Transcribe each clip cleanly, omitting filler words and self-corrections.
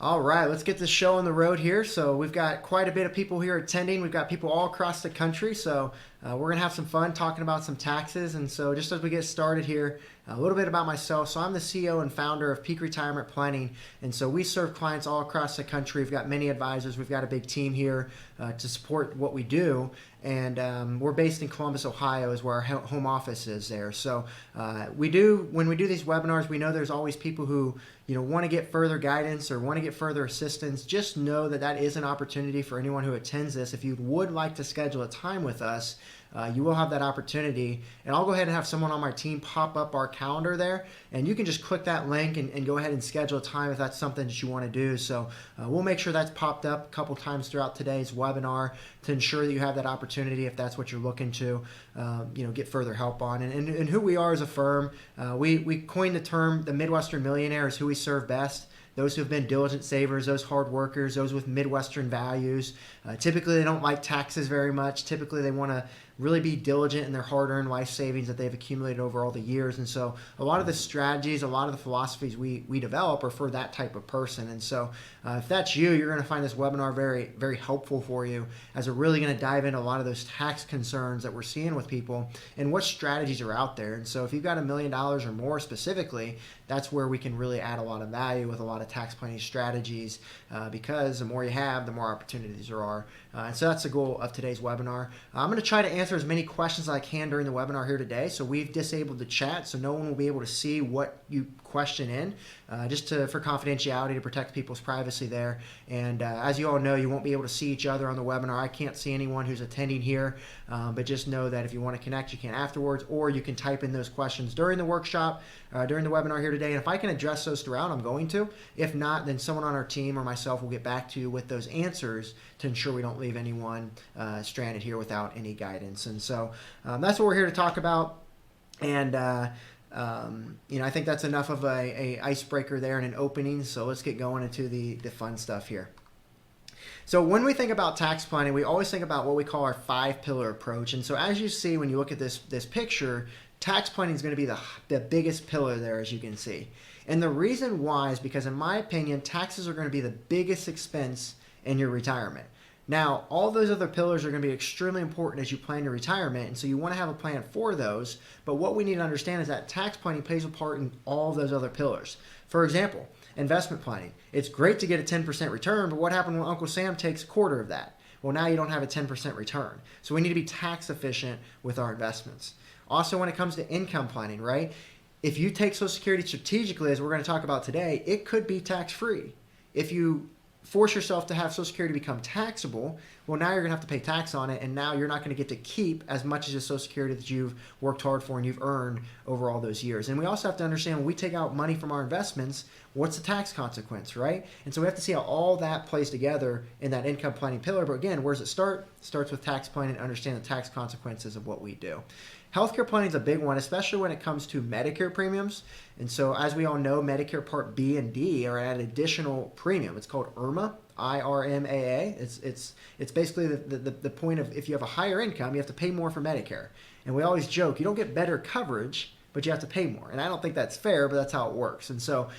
All right, let's get this show on the road here. So we've got quite a bit of people here attending. We've got people all across the country. So we're going to have some fun talking about some taxes. And so just as we get started here, a little bit about myself. So I'm the CEO and founder of Peak Retirement Planning. And so we serve clients all across the country. We've got many advisors. We've got a big team here to support what we do. And we're based in Columbus, Ohio, is where our home office is there. So when we do these webinars, we know there's always people who want to get further guidance or want to get further assistance. Just know that that is an opportunity for anyone who attends this. If you would like to schedule a time with us, you will have that opportunity. And I'll go ahead and have someone on my team pop up our calendar there, and you can just click that link and go ahead and schedule a time if that's something that you want to do. So we'll make sure that's popped up a couple times throughout today's webinar to ensure that you have that opportunity if that's what you're looking to get further help on. And who we are as a firm, we coined the term the Midwestern Millionaire is who we serve best. Those who have been diligent savers, those hard workers, those with Midwestern values. Typically, they don't like taxes very much. Typically, they want to really be diligent in their hard-earned life savings that they've accumulated over all the years. And so a lot of the strategies, a lot of the philosophies we develop are for that type of person. And so if that's you, you're going to find this webinar very, very helpful for you, as we're really going to dive into a lot of those tax concerns that we're seeing with people and what strategies are out there. And so if you've got $1 million or more specifically, that's where we can really add a lot of value with a lot of tax planning strategies, because the more you have, the more opportunities there are. And so that's the goal of today's webinar. I'm going to try to answer as many questions as I can during the webinar here today. So we've disabled the chat, so no one will be able to see what you question in, for confidentiality, to protect people's privacy there. And as you all know, you won't be able to see each other on the webinar. I can't see anyone who's attending here, but just know that if you want to connect, you can afterwards, or you can type in those questions during the workshop, during the webinar here today. And if I can address those throughout, I'm going to. If not, then someone on our team or myself will get back to you with those answers to ensure we don't leave anyone stranded here without any guidance. And so that's what we're here to talk about. And I think that's enough of a icebreaker there and an opening. So let's get going into the fun stuff here. So when we think about tax planning, we always think about what we call our 5-pillar approach. And so as you see, when you look at this picture, tax planning is going to be the biggest pillar there, as you can see. And the reason why is because, in my opinion, taxes are going to be the biggest expense in your retirement. Now, all those other pillars are going to be extremely important as you plan your retirement, and so you want to have a plan for those. But what we need to understand is that tax planning plays a part in all of those other pillars. For example, investment planning. It's great to get a 10% return, but what happens when Uncle Sam takes a quarter of that? Well, now you don't have a 10% return. So we need to be tax efficient with our investments. Also, when it comes to income planning, right? If you take Social Security strategically, as we're going to talk about today, it could be tax-free. If you force yourself to have Social Security become taxable, well, now you're going to have to pay tax on it, and now you're not going to get to keep as much of the Social Security that you've worked hard for and you've earned over all those years. And we also have to understand, when we take out money from our investments, what's the tax consequence, right? And so we have to see how all that plays together in that income planning pillar. But again, where does it start? It starts with tax planning and understand the tax consequences of what we do. Healthcare planning is a big one, especially when it comes to Medicare premiums. And so, as we all know, Medicare Part B and D are at an additional premium. It's called IRMAA, IRMAA. It's basically the point of, if you have a higher income, you have to pay more for Medicare. And we always joke, you don't get better coverage, but you have to pay more. And I don't think that's fair, but that's how it works. And so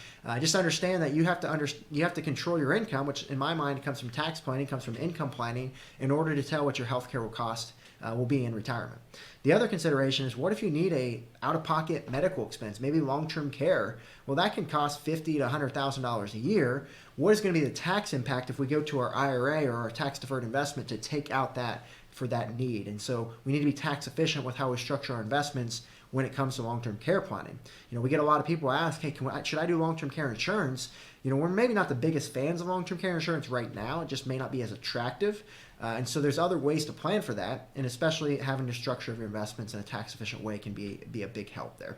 just understand that you have to control your income, which in my mind comes from tax planning, comes from income planning, in order to tell what your healthcare will cost will be in retirement. The other consideration is, what if you need a out-of-pocket medical expense, maybe long-term care? Well, that can cost $50,000 to $100,000 a year. What is going to be the tax impact if we go to our IRA or our tax-deferred investment to take out that for that need? And so we need to be tax efficient with how we structure our investments when it comes to long-term care planning. We get a lot of people ask, hey, should I do long-term care insurance? We're maybe not the biggest fans of long-term care insurance right now. It just may not be as attractive. And so there's other ways to plan for that, and especially having the structure of your investments in a tax-efficient way can be a big help there.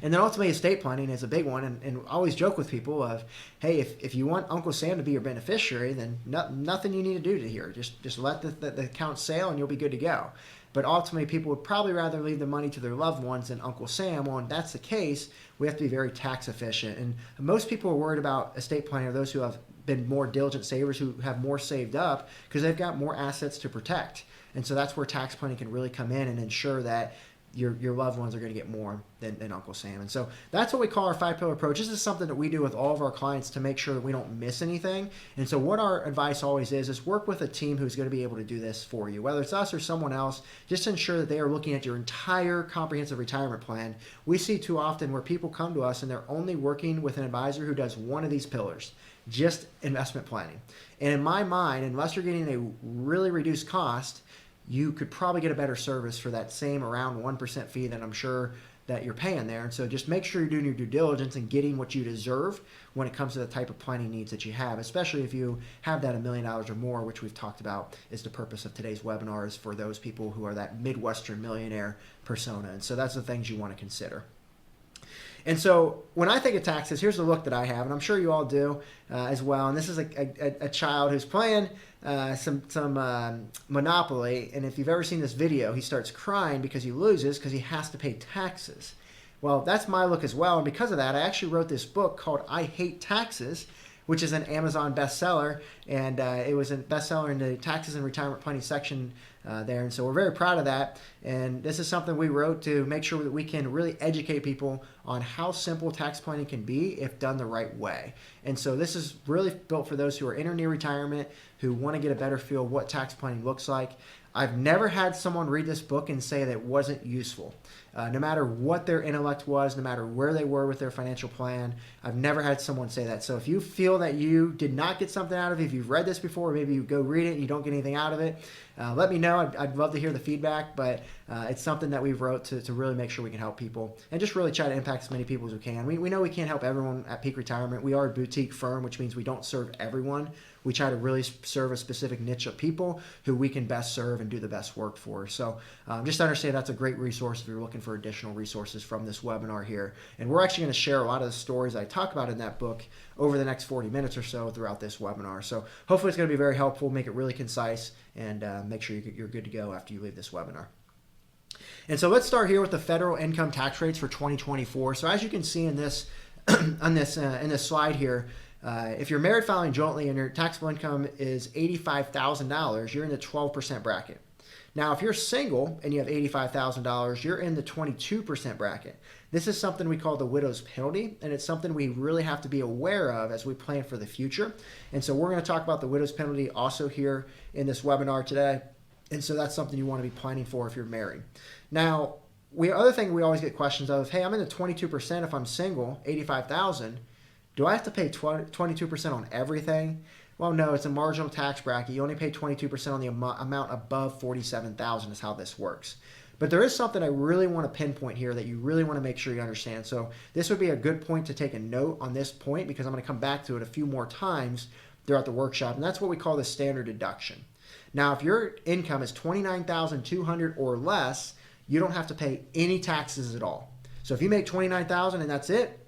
And then ultimately, estate planning is a big one, and I always joke with people of, hey, if you want Uncle Sam to be your beneficiary, then nothing you need to do to here. Just let the account sail, and you'll be good to go. But ultimately, people would probably rather leave the money to their loved ones than Uncle Sam. Well, if that's the case, we have to be very tax efficient. And most people are worried about estate planning are those who have been more diligent savers, who have more saved up, because they've got more assets to protect. And so that's where tax planning can really come in and ensure that your loved ones are going to get more than Uncle Sam. And so that's what we call our 5-pillar approach. This is something that we do with all of our clients to make sure that we don't miss anything. And so what our advice always is work with a team who's going to be able to do this for you, whether it's us or someone else, just to ensure that they are looking at your entire comprehensive retirement plan. We see too often where people come to us and they're only working with an advisor who does one of these pillars, just investment planning. And in my mind, unless you're getting a really reduced cost, you could probably get a better service for that same around 1% fee that I'm sure that you're paying there. And so just make sure you're doing your due diligence and getting what you deserve when it comes to the type of planning needs that you have, especially if you have that $1 million or more, which we've talked about is the purpose of today's webinar, is for those people who are that Midwestern millionaire persona. And so that's the things you want to consider. And so when I think of taxes, here's the look that I have, and I'm sure you all do as well. And this is a child who's playing some Monopoly, and if you've ever seen this video, he starts crying because he loses because he has to pay taxes. Well, that's my look as well, and because of that, I actually wrote this book called I Hate Taxes, which is an Amazon bestseller, and it was a bestseller in the taxes and retirement planning section there. And so we're very proud of that. And this is something we wrote to make sure that we can really educate people on how simple tax planning can be if done the right way. And so this is really built for those who are in or near retirement, who want to get a better feel of what tax planning looks like. I've never had someone read this book and say that it wasn't useful. No matter what their intellect was, no matter where they were with their financial plan, I've never had someone say that. So if you feel that you did not get something out of it, if you've read this before, maybe you go read it and you don't get anything out of it, let me know. I'd love to hear the feedback, but it's something that we've wrote to really make sure we can help people and just really try to impact as many people as we can. We know we can't help everyone at peak retirement. We are a boutique firm, which means we don't serve everyone. We try to really serve a specific niche of people who we can best serve and do the best work for. So just understand that's a great resource if you're looking for additional resources from this webinar here. And we're actually going to share a lot of the stories I talk about in that book over the next 40 minutes or so throughout this webinar. So hopefully it's going to be very helpful, make it really concise, and make sure you're good to go after you leave this webinar. And so let's start here with the federal income tax rates for 2024. So as you can see in this in this slide here, if you're married filing jointly and your taxable income is $85,000, you're in the 12% bracket. Now, if you're single and you have $85,000, you're in the 22% bracket. This is something we call the widow's penalty, and it's something we really have to be aware of as we plan for the future. And so we're going to talk about the widow's penalty also here in this webinar today. And so that's something you want to be planning for if you're married. Now, other thing we always get questions of, hey, I'm in the 22% if I'm single, $85,000. Do I have to pay 22% on everything? Well, no, it's a marginal tax bracket. You only pay 22% on the amount above $47,000 is how this works. But there is something I really want to pinpoint here that you really want to make sure you understand. So this would be a good point to take a note on this point because I'm going to come back to it a few more times throughout the workshop, and that's what we call the standard deduction. Now, if your income is $29,200 or less, you don't have to pay any taxes at all. So if you make $29,000 and that's it,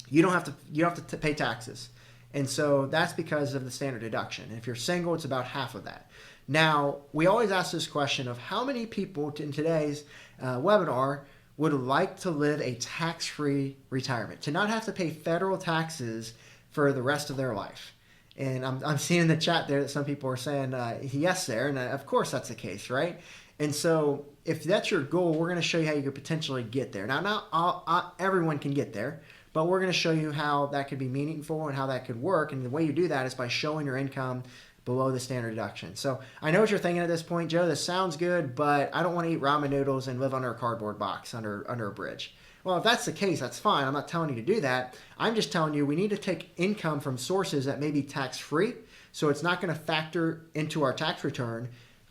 you don't have to pay taxes. And so that's because of the standard deduction. And if you're single, it's about half of that. Now, we always ask this question of how many people in today's webinar would like to live a tax-free retirement, to not have to pay federal taxes for the rest of their life. And I'm seeing in the chat there that some people are saying yes there, and of course that's the case, right? And so if that's your goal, we're going to show you how you could potentially get there. Now, not everyone can get there, but we're going to show you how that could be meaningful and how that could work. And the way you do that is by showing your income below the standard deduction. So I know what you're thinking at this point, Joe, this sounds good, but I don't want to eat ramen noodles and live under a cardboard box under a bridge. Well, if that's the case, that's fine. I'm not telling you to do that. I'm just telling you we need to take income from sources that may be tax-free, so it's not going to factor into our tax return.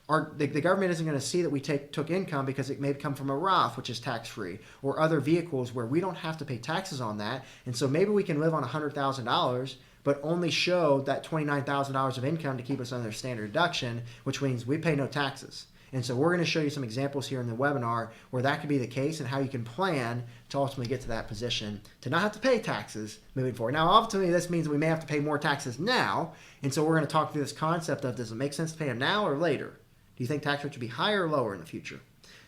The government isn't going to see that we took income because it may come from a Roth, which is tax-free, or other vehicles where we don't have to pay taxes on that. And so maybe we can live on $100,000, but only show that $29,000 of income to keep us under standard deduction, which means we pay no taxes. And so we're going to show you some examples here in the webinar where that could be the case and how you can plan to ultimately get to that position to not have to pay taxes moving forward. Now, ultimately, this means we may have to pay more taxes now. And so we're going to talk through this concept of, does it make sense to pay them now or later? Do you think tax rates should be higher or lower in the future?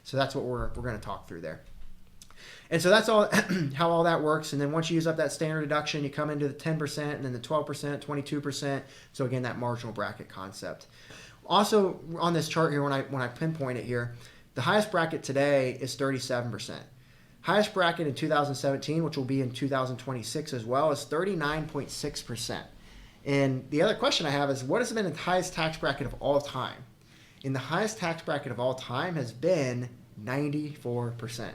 So that's what we're going to talk through there. And so that's all how all that works. And then once you use up that standard deduction, you come into the 10% and then the 12%, 22%. So again, that marginal bracket concept. Also on this chart here, when I pinpoint it here, The highest bracket today is 37%. Highest bracket in 2017, which will be in 2026 as well, is 39.6%. And the other question I have is, what has been the highest tax bracket of all time? And the highest tax bracket of all time has been 94%.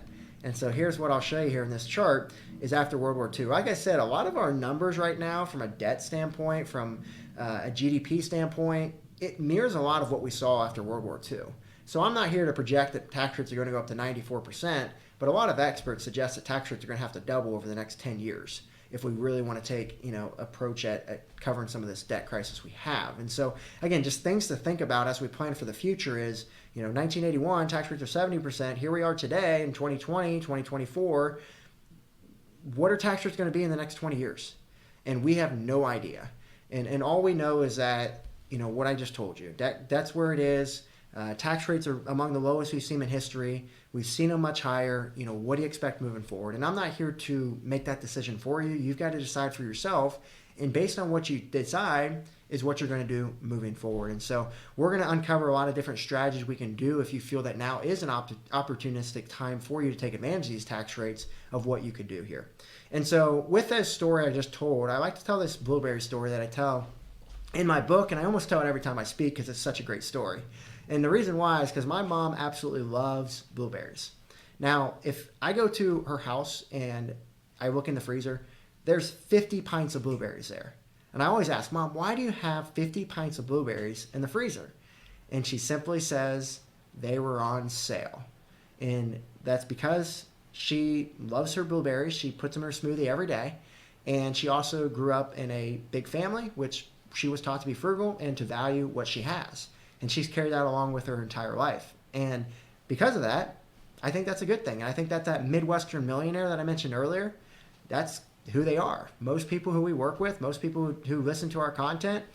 And so here's what I'll show you here in this chart is after World War II. Like I said, a lot of our numbers right now from a debt standpoint, from a GDP standpoint, it mirrors a lot of what we saw after World War II. So I'm not here to project that tax rates are going to go up to 94%, but a lot of experts suggest that tax rates are going to have to double over the next 10 years if we really want to take, approach at covering some of this debt crisis we have. And so, again, just things to think about as we plan for the future is, 1981, tax rates are 70%. Here we are today in 2020, 2024. What are tax rates going to be in the next 20 years? And we have no idea. And all we know is that, what I just told you, that's where it is. Tax rates are among the lowest we've seen in history. We've seen them much higher. What do you expect moving forward? And I'm not here to make that decision for you. You've got to decide for yourself. And based on what you decide is what you're going to do moving forward. And so we're going to uncover a lot of different strategies we can do if you feel that now is an opportunistic time for you to take advantage of these tax rates of what you could do here. And so with this story I just told, I like to tell this blueberry story that I tell in my book, and I almost tell it every time I speak because it's such a great story. And the reason why is because my mom absolutely loves blueberries. Now, if I go to her house and I look in the freezer, there's 50 pints of blueberries there. And I always ask, Mom, why do you have 50 pints of blueberries in the freezer? And she simply says, they were on sale. And that's because she loves her blueberries. She puts them in her smoothie every day. And she also grew up in a big family, which she was taught to be frugal and to value what she has. And she's carried that along with her entire life. And because of that, I think that's a good thing. And I think that Midwestern millionaire that I mentioned earlier, that's who they are. Most people who we work with, most people who listen to our content,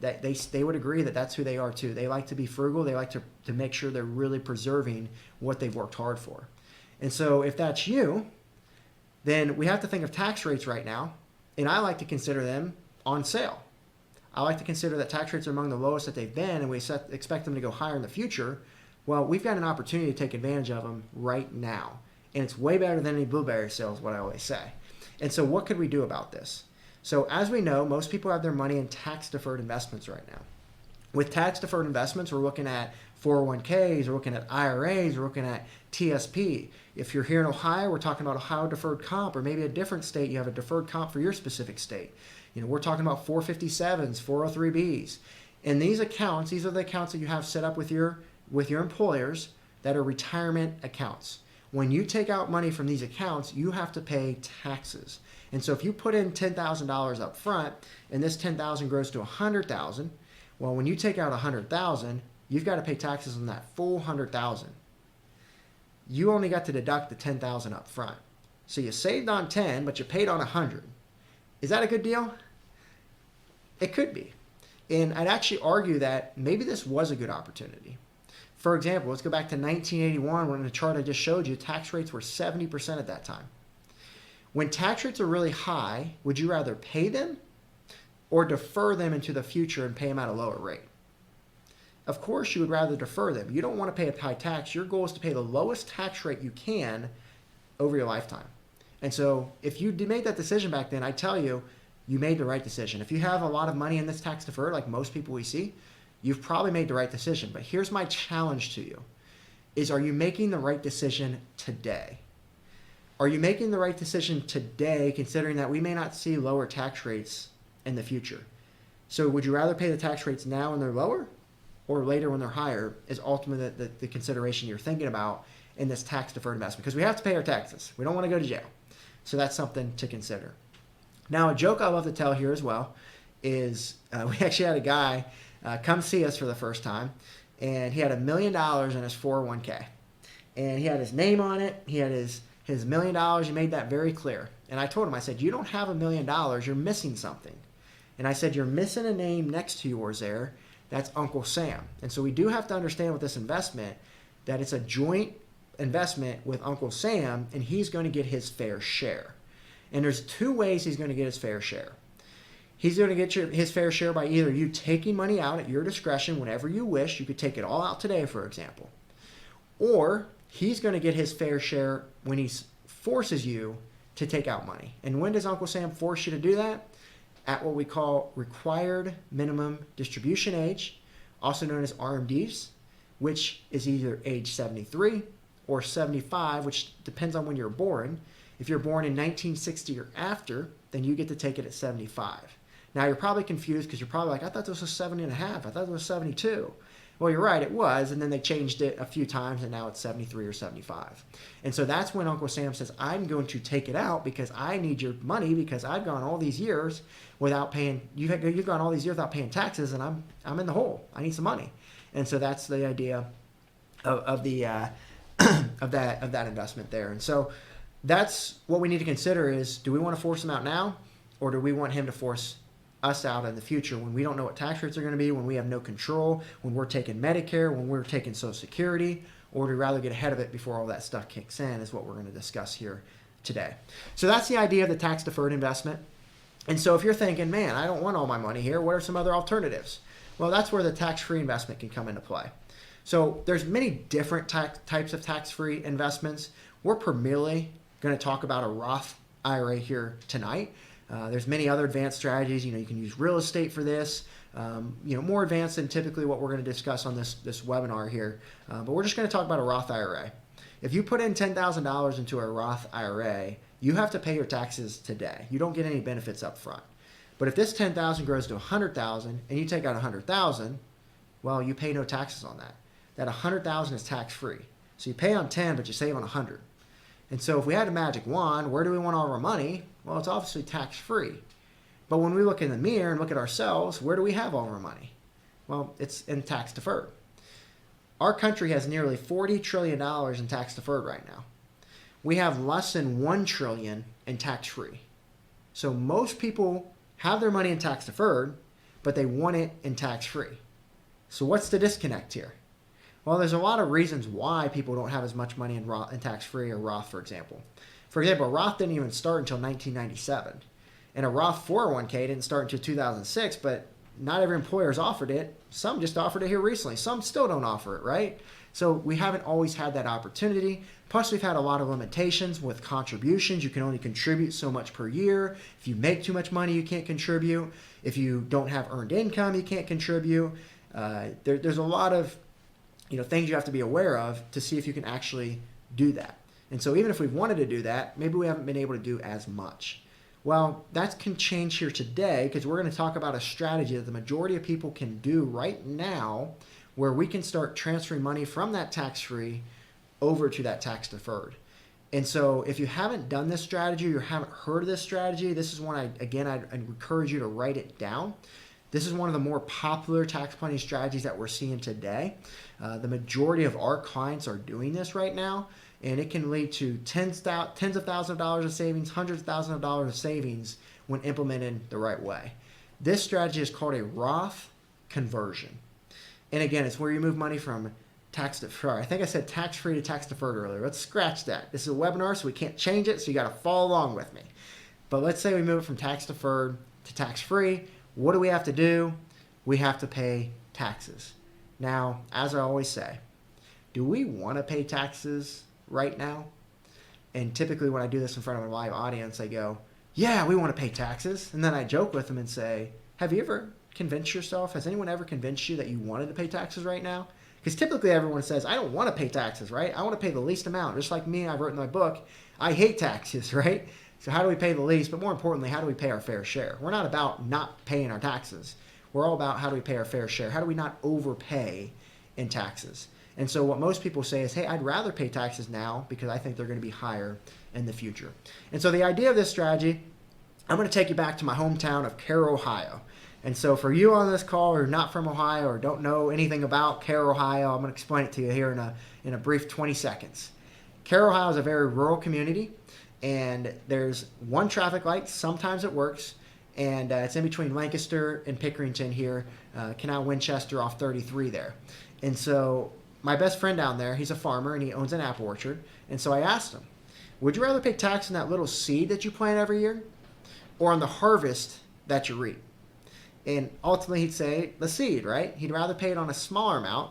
that they would agree that that's who they are too. They like to be frugal. They like to make sure they're really preserving what they've worked hard for. And so if that's you, then we have to think of tax rates right now. And I like to consider them on sale. I like to consider that tax rates are among the lowest that they've been, and we expect them to go higher in the future. Well, we've got an opportunity to take advantage of them right now. And it's way better than any blueberry sales, what I always say. And so what could we do about this? So as we know, most people have their money in tax-deferred investments right now. With tax-deferred investments, we're looking at 401ks, we're looking at IRAs, we're looking at TSP. If you're here in Ohio, we're talking about Ohio deferred comp, or maybe a different state, you have a deferred comp for your specific state. We're talking about 457s, 403bs. And these accounts, these are the accounts that you have set up with your employers that are retirement accounts. When you take out money from these accounts, you have to pay taxes. And so if you put in $10,000 up front and this $10,000 grows to $100,000, well, when you take out $100,000, you've got to pay taxes on that full $100,000. You only got to deduct the $10,000 up front. So you saved on 10, but you paid on 100. Is that a good deal? It could be. And I'd actually argue that maybe this was a good opportunity. For example, let's go back to 1981 when in the chart I just showed you, tax rates were 70% at that time. When tax rates are really high, would you rather pay them or defer them into the future and pay them at a lower rate? Of course, you would rather defer them. You don't want to pay a high tax. Your goal is to pay the lowest tax rate you can over your lifetime. And so if you made that decision back then, I tell you, you made the right decision. If you have a lot of money in this tax deferred, like most people we see, you've probably made the right decision. But here's my challenge to you, is are you making the right decision today? Are you making the right decision today, considering that we may not see lower tax rates in the future? So would you rather pay the tax rates now when they're lower or later when they're higher is ultimately the consideration you're thinking about in this tax deferred investment, because we have to pay our taxes. We don't want to go to jail. So that's something to consider. Now, a joke I love to tell here as well is we actually had a guy come see us for the first time, and he had $1 million in his 401k. And he had his name on it. He had his $1 million. He made that very clear. And I told him, I said, you don't have $1 million. You're missing something. And I said, you're missing a name next to yours there. That's Uncle Sam. And so we do have to understand with this investment that it's a joint investment with Uncle Sam, and he's going to get his fair share. And there's two ways he's going to get his fair share. He's going to get his fair share by either you taking money out at your discretion whenever you wish. You could take it all out today, for example. or he's going to get his fair share when he forces you to take out money. And when does Uncle Sam force you to do that? At what we call required minimum distribution age, also known as RMDs, which is either age 73 or 75, which depends on when you're born. If you're born in 1960 or after, then you get to take it at 75. Now, you're probably confused because you're probably like, I thought this was 70 and a half. I thought it was 72. Well, you're right, it was, and then they changed it a few times, and now it's 73 or 75. And so that's when Uncle Sam says, I'm going to take it out because I need your money because I've gone all these years without paying, you've gone all these years without paying taxes, and I'm in the hole. I need some money. And so that's the idea of the of that investment there. And so that's what we need to consider is, do we want to force him out now, or do we want him to force us out in the future when we don't know what tax rates are going to be, when we have no control, when we're taking Medicare, when we're taking Social Security, or do we rather get ahead of it before all that stuff kicks in, is what we're going to discuss here today. So that's the idea of the tax deferred investment. And so if you're thinking, man, I don't want all my money here, what are some other alternatives? Well, that's where the tax-free investment can come into play. So there's many different types of tax-free investments. We're primarily going to talk about a Roth IRA here tonight. There's many other advanced strategies. You can use real estate for this. More advanced than typically what we're going to discuss on this webinar here. But we're just going to talk about a Roth IRA. If you put in $10,000 into a Roth IRA, you have to pay your taxes today. You don't get any benefits up front. But if this $10,000 grows to $100,000 and you take out $100,000, well, you pay no taxes on that. That $100,000 is tax-free. So you pay on 10, but you save on 100. And so if we had a magic wand, where do we want all of our money? Well, it's obviously tax-free. But when we look in the mirror and look at ourselves, where do we have all of our money? Well, it's in tax deferred. Our country has nearly $40 trillion in tax deferred right now. We have less than $1 trillion in tax-free. So most people have their money in tax deferred, but they want it in tax-free. So what's the disconnect here? Well, there's a lot of reasons why people don't have as much money in tax-free or Roth, for example. For example, Roth didn't even start until 1997. And a Roth 401k didn't start until 2006, but not every employer has offered it. Some just offered it here recently. Some still don't offer it, right? So we haven't always had that opportunity. Plus, we've had a lot of limitations with contributions. You can only contribute so much per year. If you make too much money, you can't contribute. If you don't have earned income, you can't contribute. There's a lot of things you have to be aware of to see if you can actually do that. And so even if we've wanted to do that, maybe we haven't been able to do as much. Well, that can change here today because we're going to talk about a strategy that the majority of people can do right now where we can start transferring money from that tax-free over to that tax-deferred. And so if you haven't done this strategy or haven't heard of this strategy, this is one I'd encourage you to write it down. This is one of the more popular tax planning strategies that we're seeing today. The majority of our clients are doing this right now, and it can lead to tens of thousands of dollars of savings, hundreds of thousands of dollars of savings when implemented the right way. This strategy is called a Roth conversion. And again, it's where you move money from tax-deferred. I think I said tax-free to tax-deferred earlier. Let's scratch that. This is a webinar, so we can't change it, so you got to follow along with me. But let's say we move it from tax-deferred to tax-free. What do we have to do? We have to pay taxes. Now, as I always say, do we want to pay taxes right now? And typically when I do this in front of a live audience, I go, yeah, we want to pay taxes. And then I joke with them and say, have you ever convinced yourself, has anyone ever convinced you that you wanted to pay taxes right now? Because typically everyone says, I don't want to pay taxes, right? I want to pay the least amount. Just like me, I wrote in my book, I hate taxes, right? So how do we pay the least? But more importantly, how do we pay our fair share? We're not about not paying our taxes. We're all about how do we pay our fair share? How do we not overpay in taxes? And so what most people say is, hey, I'd rather pay taxes now because I think they're going to be higher in the future. And so the idea of this strategy, I'm going to take you back to my hometown of Carroll, Ohio. And so for you on this call who are not from Ohio or don't know anything about Carroll, Ohio, I'm going to explain it to you here in a brief 20 seconds. Carroll, Ohio is a very rural community, and there's one traffic light. Sometimes it works, and it's in between Lancaster and Pickerington here, Canal Winchester off 33 there. And so my best friend down there, he's a farmer, and he owns an apple orchard. And so I asked him, would you rather pay tax on that little seed that you plant every year or on the harvest that you reap? And ultimately he'd say the seed, right? He'd rather pay it on a smaller amount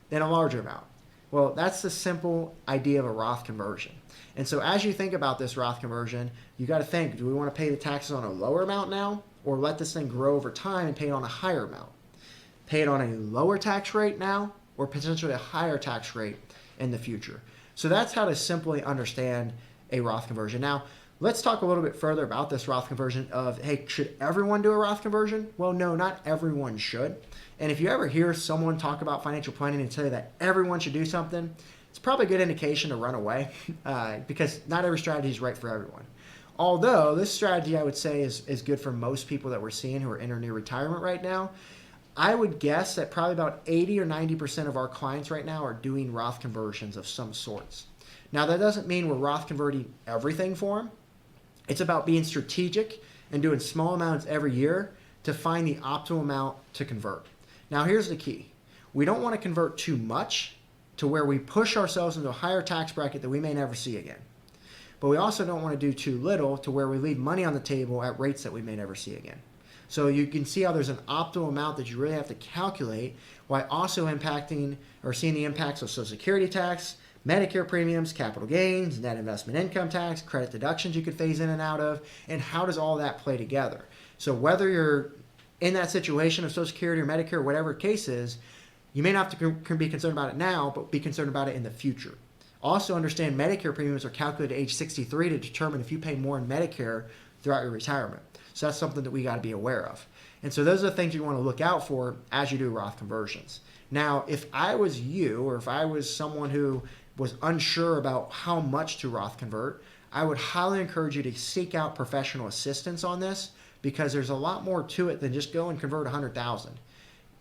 than a larger amount. Well, that's the simple idea of a Roth conversion. And so as you think about this Roth conversion, you got to think, do we want to pay the taxes on a lower amount now, or let this thing grow over time and pay it on a higher amount? Pay it on a lower tax rate now, or potentially a higher tax rate in the future? So that's how to simply understand a Roth conversion. Now, let's talk a little bit further about this Roth conversion of, hey, should everyone do a Roth conversion? Well, no, not everyone should. And if you ever hear someone talk about financial planning and tell you that everyone should do something, it's probably a good indication to run away because not every strategy is right for everyone. Although this strategy, I would say, is good for most people that we're seeing who are in or near retirement right now. I would guess that probably about 80 or 90% of our clients right now are doing Roth conversions of some sorts. Now, that doesn't mean we're Roth converting everything for them. It's about being strategic and doing small amounts every year to find the optimal amount to convert. Now, here's the key. We don't want to convert too much to where we push ourselves into a higher tax bracket that we may never see again. But we also don't want to do too little to where we leave money on the table at rates that we may never see again. So you can see how there's an optimal amount that you really have to calculate while also impacting or seeing the impacts of Social Security tax, Medicare premiums, capital gains, net investment income tax, credit deductions you could phase in and out of, and how does all that play together? So whether you're in that situation of Social Security or Medicare, or whatever the case is, you may not have to be concerned about it now, but be concerned about it in the future. Also understand Medicare premiums are calculated at age 63 to determine if you pay more in Medicare throughout your retirement. So that's something that we got to be aware of. And so those are the things you want to look out for as you do Roth conversions. Now, if I was you, or if I was someone who was unsure about how much to Roth convert, I would highly encourage you to seek out professional assistance on this because there's a lot more to it than just go and convert 100,000.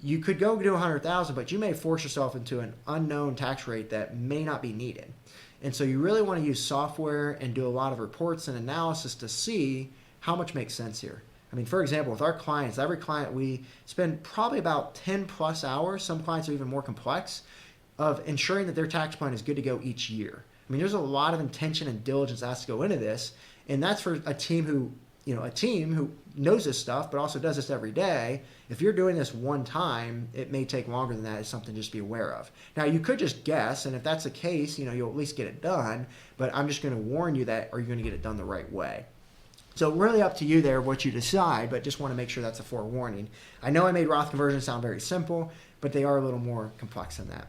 You could go do 100,000, but you may force yourself into an unknown tax rate that may not be needed. And so you really want to use software and do a lot of reports and analysis to see how much makes sense here. I mean, for example, with our clients, every client we spend probably about 10 plus hours, some clients are even more complex, of ensuring that their tax plan is good to go each year. I mean, there's a lot of intention and diligence that has to go into this, and that's for a team who knows this stuff, but also does this every day. If you're doing this one time, it may take longer than that. It's something to just be aware of. Now, you could just guess, and if that's the case, you'll at least get it done, but I'm just going to warn you that, are you going to get it done the right way? So really up to you there what you decide, but just want to make sure that's a forewarning. I know I made Roth conversions sound very simple, but they are a little more complex than that.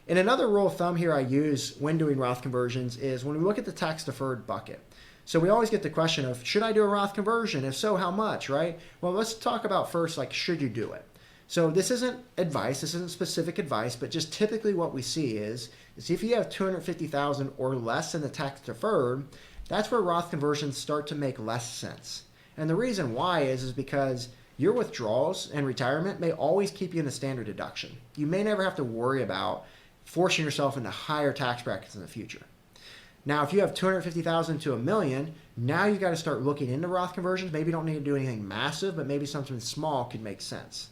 And another rule of thumb here I use when doing Roth conversions is when we look at the tax deferred bucket. So we always get the question of, should I do a Roth conversion? If so, how much, right? Well, let's talk about first, should you do it? So this isn't advice, this isn't specific advice, but just typically what we see is if you have $250,000 or less in the tax deferred, that's where Roth conversions start to make less sense. And the reason why is because your withdrawals and retirement may always keep you in the standard deduction. You may never have to worry about forcing yourself into higher tax brackets in the future. Now, if you have $250,000 to $1 million, now you got to start looking into Roth conversions. Maybe you don't need to do anything massive, but maybe something small could make sense.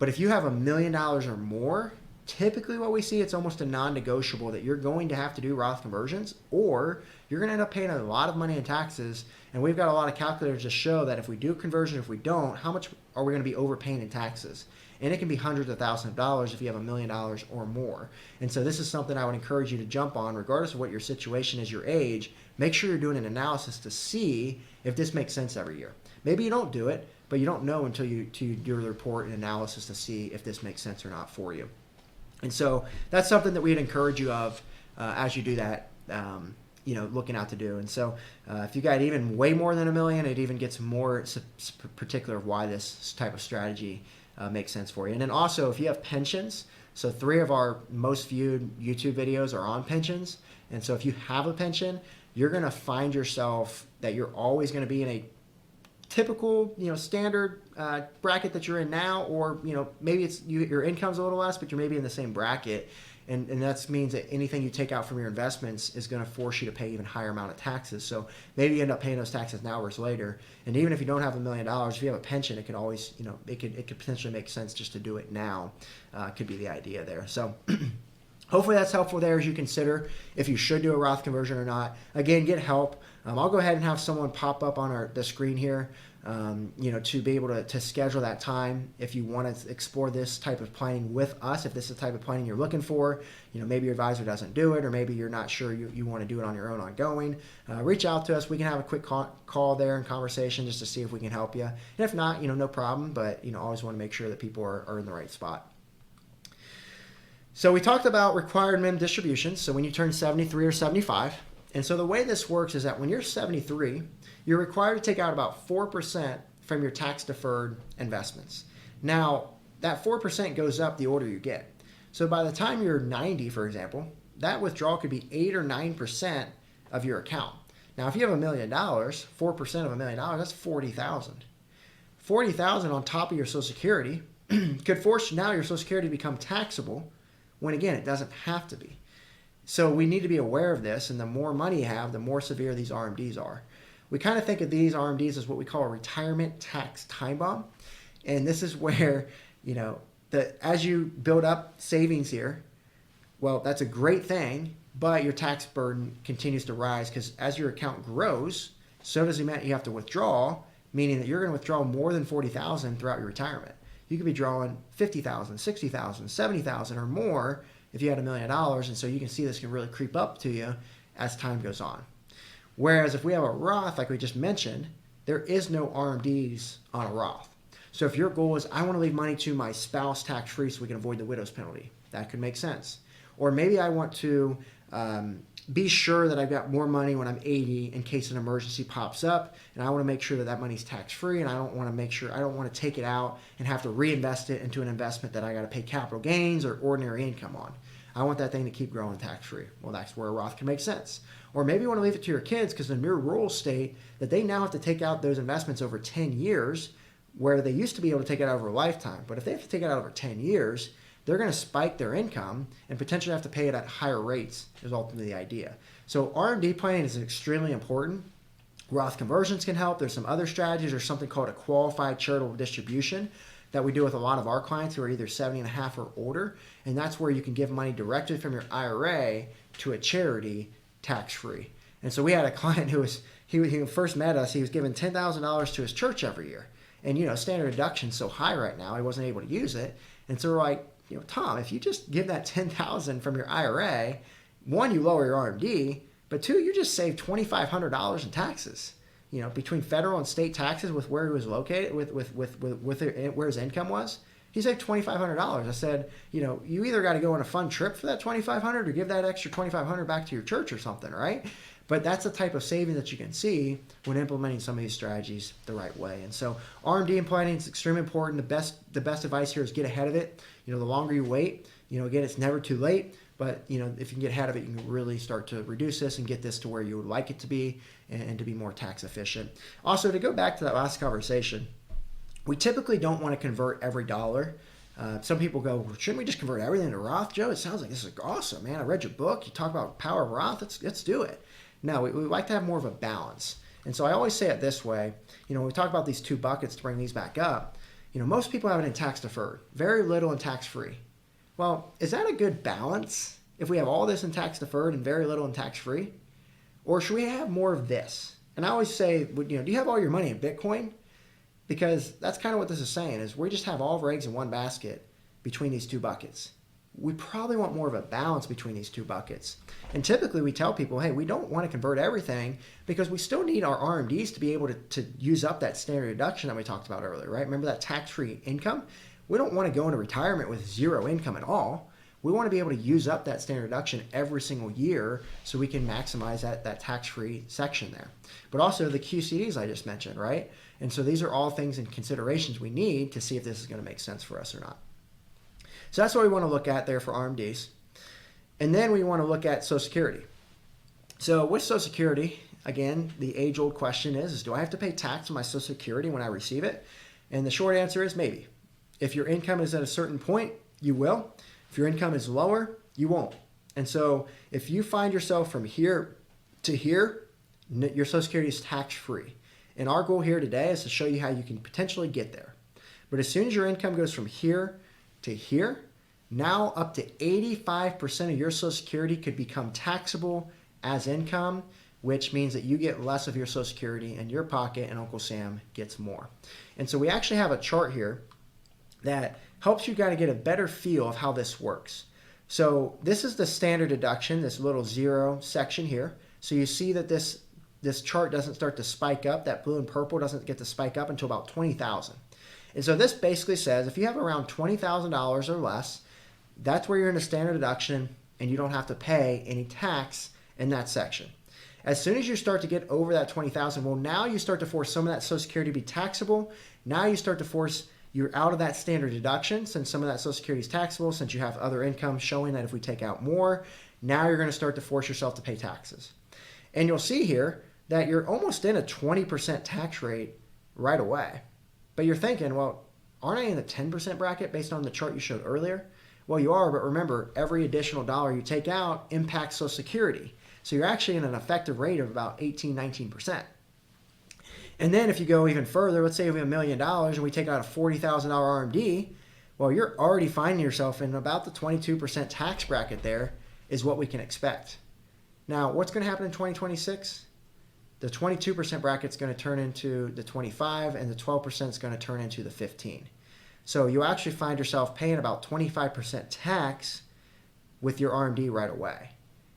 But if you have $1 million or more, typically what we see, it's almost a non-negotiable that you're going to have to do Roth conversions, or you're going to end up paying a lot of money in taxes. And we've got a lot of calculators to show that if we do conversion, if we don't, how much are we going to be overpaying in taxes? And it can be hundreds of thousands of dollars if you have $1 million or more. And so this is something I would encourage you to jump on, regardless of what your situation is, your age. Make sure you're doing an analysis to see if this makes sense every year. Maybe you don't do it, but you don't know until you do the report and analysis to see if this makes sense or not for you. And so that's something that we'd encourage you of as you do that, looking out to do. And so if you got even way more than $1 million, it even gets more particular of why this type of strategy makes sense for you. And then also, if you have pensions, so 3 of our most viewed YouTube videos are on pensions. And so if you have a pension, you're going to find yourself that you're always going to be in a typical, standard bracket that you're in now, or, maybe it's your income's a little less, but you're maybe in the same bracket. And that means that anything you take out from your investments is going to force you to pay even higher amount of taxes. So maybe you end up paying those taxes now versus later. And even if you don't have $1 million, if you have a pension, it can always, it could potentially make sense just to do it now. Could be the idea there. So hopefully that's helpful there as you consider if you should do a Roth conversion or not. Again, get help. I'll go ahead and have someone pop up on the screen here to be able to schedule that time if you want to explore this type of planning with us. If this is the type of planning you're looking for, maybe your advisor doesn't do it, or maybe you're not sure you want to do it on your own ongoing, reach out to us. We can have a quick call there and conversation just to see if we can help you. And if not, no problem, but always want to make sure that people are in the right spot. So we talked about required minimum distributions. So when you turn 73 or 75, and so the way this works is that when you're 73, you're required to take out about 4% from your tax-deferred investments. Now, that 4% goes up the older you get. So by the time you're 90, for example, that withdrawal could be 8 or 9% of your account. Now, if you have $1 million, 4% of $1 million, that's $40,000. $40,000 on top of your Social Security could force now your Social Security to become taxable when, again, it doesn't have to be. So we need to be aware of this, and the more money you have, the more severe these RMDs are. We kind of think of these RMDs as what we call a retirement tax time bomb. And this is where, as you build up savings here, well, that's a great thing, but your tax burden continues to rise because as your account grows, so does the amount you have to withdraw, meaning that you're going to withdraw more than $40,000 throughout your retirement. You could be drawing $50,000, $60,000, $70,000 or more if you had $1 million, and so you can see this can really creep up to you as time goes on. Whereas if we have a Roth, like we just mentioned, there is no RMDs on a Roth. So if your goal is, I want to leave money to my spouse tax-free so we can avoid the widow's penalty, that could make sense. Or maybe I want to be sure that I've got more money when I'm 80 in case an emergency pops up, and I want to make sure that that money's tax-free, and I don't want to take it out and have to reinvest it into an investment that I got to pay capital gains or ordinary income on. I want that thing to keep growing tax-free. Well, that's where a Roth can make sense. Or maybe you want to leave it to your kids because in your rural state that they now have to take out those investments over 10 years where they used to be able to take it out over a lifetime. But if they have to take it out over 10 years, they're going to spike their income and potentially have to pay it at higher rates is ultimately the idea. So RMD planning is extremely important. Roth conversions can help. There's some other strategies. There's something called a qualified charitable distribution that we do with a lot of our clients who are either 70 and a half or older. And that's where you can give money directly from your IRA to a charity tax-free. And so we had a client who he first met us, he was giving $10,000 to his church every year. And, standard deduction's so high right now, he wasn't able to use it. And so we're like, Tom, if you just give that $10,000 from your IRA, one, you lower your RMD, but two, you just save $2,500 in taxes. Between federal and state taxes with where he was located, with where his income was, he saved $2,500. I said, you either got to go on a fun trip for that $2,500 or give that extra $2,500 back to your church or something, right? But that's the type of saving that you can see when implementing some of these strategies the right way. And so RMD and planning is extremely important. The best advice here is get ahead of it. The longer you wait, again, it's never too late. But, if you can get ahead of it, you can really start to reduce this and get this to where you would like it to be and to be more tax efficient. Also, to go back to that last conversation, we typically don't want to convert every dollar. Some people go, well, shouldn't we just convert everything to Roth, Joe? It sounds like this is awesome, man. I read your book. You talk about power of Roth. Let's do it. No, we like to have more of a balance. And so I always say it this way. When we talk about these two buckets to bring these back up, most people have it in tax deferred, very little in tax free. Well, is that a good balance if we have all this in tax deferred and very little in tax free? Or should we have more of this? And I always say, do you have all your money in Bitcoin? Because that's kind of what this is saying, is we just have all of our eggs in one basket between these two buckets. We probably want more of a balance between these two buckets. And typically we tell people, hey, we don't want to convert everything because we still need our RMDs to be able to use up that standard deduction that we talked about earlier, right? Remember that tax-free income? We don't want to go into retirement with zero income at all. We want to be able to use up that standard deduction every single year so we can maximize that tax-free section there. But also the QCDs I just mentioned, right? And so these are all things and considerations we need to see if this is going to make sense for us or not. So that's what we want to look at there for RMDs. And then we want to look at Social Security. So with Social Security, again, the age-old question is do I have to pay tax on my Social Security when I receive it? And the short answer is maybe. If your income is at a certain point, you will. If your income is lower, you won't. And so if you find yourself from here to here, your Social Security is tax-free. And our goal here today is to show you how you can potentially get there. But as soon as your income goes from here to here, now up to 85% of your Social Security could become taxable as income which means that you get less of your Social Security in your pocket and Uncle Sam gets more. And so we actually have a chart here that helps you kind of get a better feel of how this works. So this is the standard deduction, this little zero section here. So you see that this chart doesn't start to spike up. That blue and purple doesn't get to spike up until about $20,000. And so this basically says if you have around $20,000 or less, that's where you're in a standard deduction and you don't have to pay any tax in that section. As soon as you start to get over that $20,000, well, now you start to force some of that Social Security to be taxable. Now you start to force you're out of that standard deduction since some of that Social Security is taxable, since you have other income showing that if we take out more, now you're going to start to force yourself to pay taxes. And you'll see here that you're almost in a 20% tax rate right away. But you're thinking, well, aren't I in the 10% bracket based on the chart you showed earlier? Well, you are, but remember, every additional dollar you take out impacts Social Security. So you're actually in an effective rate of about 18, 19%. And then if you go even further, let's say we have $1 million and we take out a $40,000 RMD, well, you're already finding yourself in about the 22% tax bracket there is what we can expect. Now, what's going to happen in 2026? The 22% bracket is going to turn into the 25 and the 12% is going to turn into the 15. So you actually find yourself paying about 25% tax with your RMD right away.